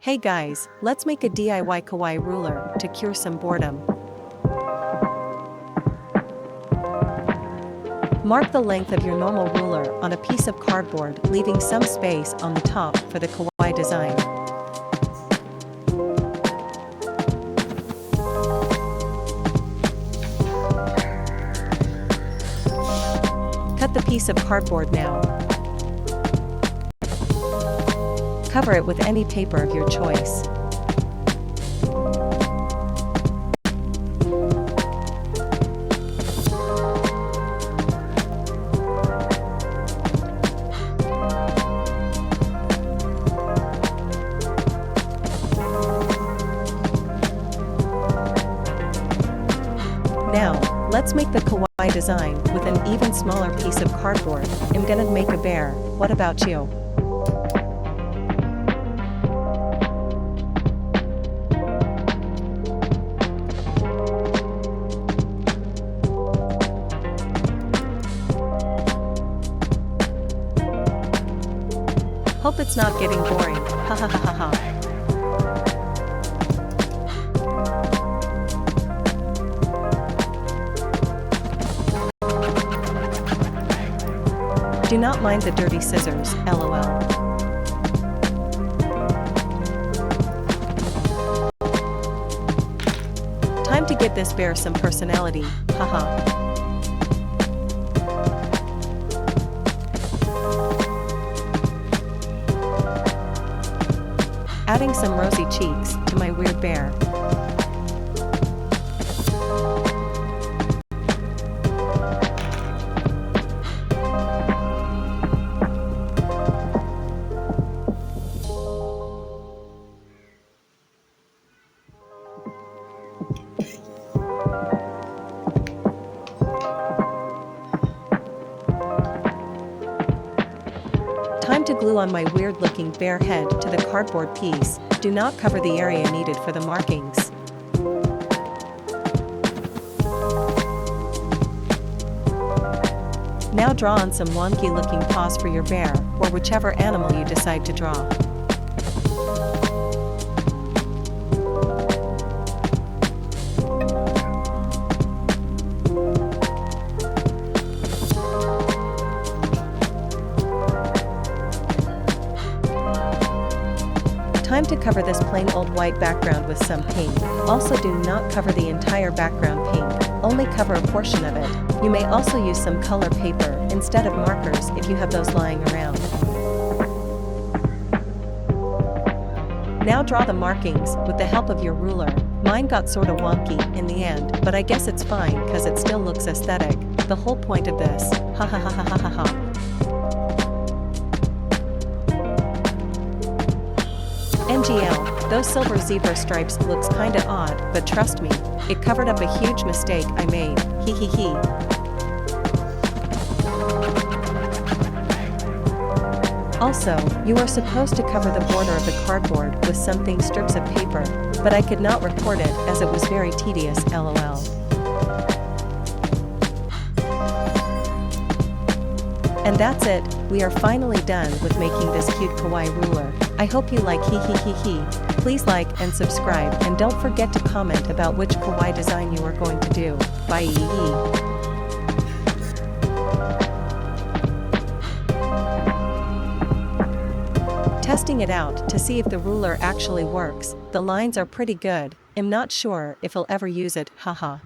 Hey guys, let's make a DIY kawaii ruler to cure some boredom. Mark the length of your normal ruler on a piece of cardboard, leaving some space on the top for the kawaii design. Cut the piece of cardboard now. Cover it with any paper of your choice. Now, let's make the kawaii design with an even smaller piece of cardboard. I'm gonna make a bear. What about you? Hope it's not getting boring. Ha ha ha ha ha. Do not mind the dirty scissors, lol. Time to give this bear some personality, haha. Adding some rosy cheeks to my weird bear. Time to glue on my weird-looking bear head to the cardboard piece. Do not cover the area needed for the markings. Now draw on some wonky-looking paws for your bear, or whichever animal you decide to draw. Time to cover this plain old white background with some pink. Also, do not cover the entire background pink, only cover a portion of it. You may also use some color paper instead of markers if you have those lying around. Now draw the markings with the help of your ruler. Mine got sorta wonky in the end, but I guess it's fine cause it still looks aesthetic. The whole point of this. Ha ha ha ha ha ha ha. NGL, those silver zebra stripes looks kinda odd, but trust me, it covered up a huge mistake I made, hee hee hee. Also, you are supposed to cover the border of the cardboard with some thin strips of paper, but I could not record it as it was very tedious, lol. And that's it, we are finally done with making this cute kawaii ruler. I hope you like hee hee hee hee. Please like and subscribe, and don't forget to comment about which kawaii design you are going to do. Bye. Testing it out to see if the ruler actually works. The lines are pretty good. I'm not sure if I'll ever use it, haha.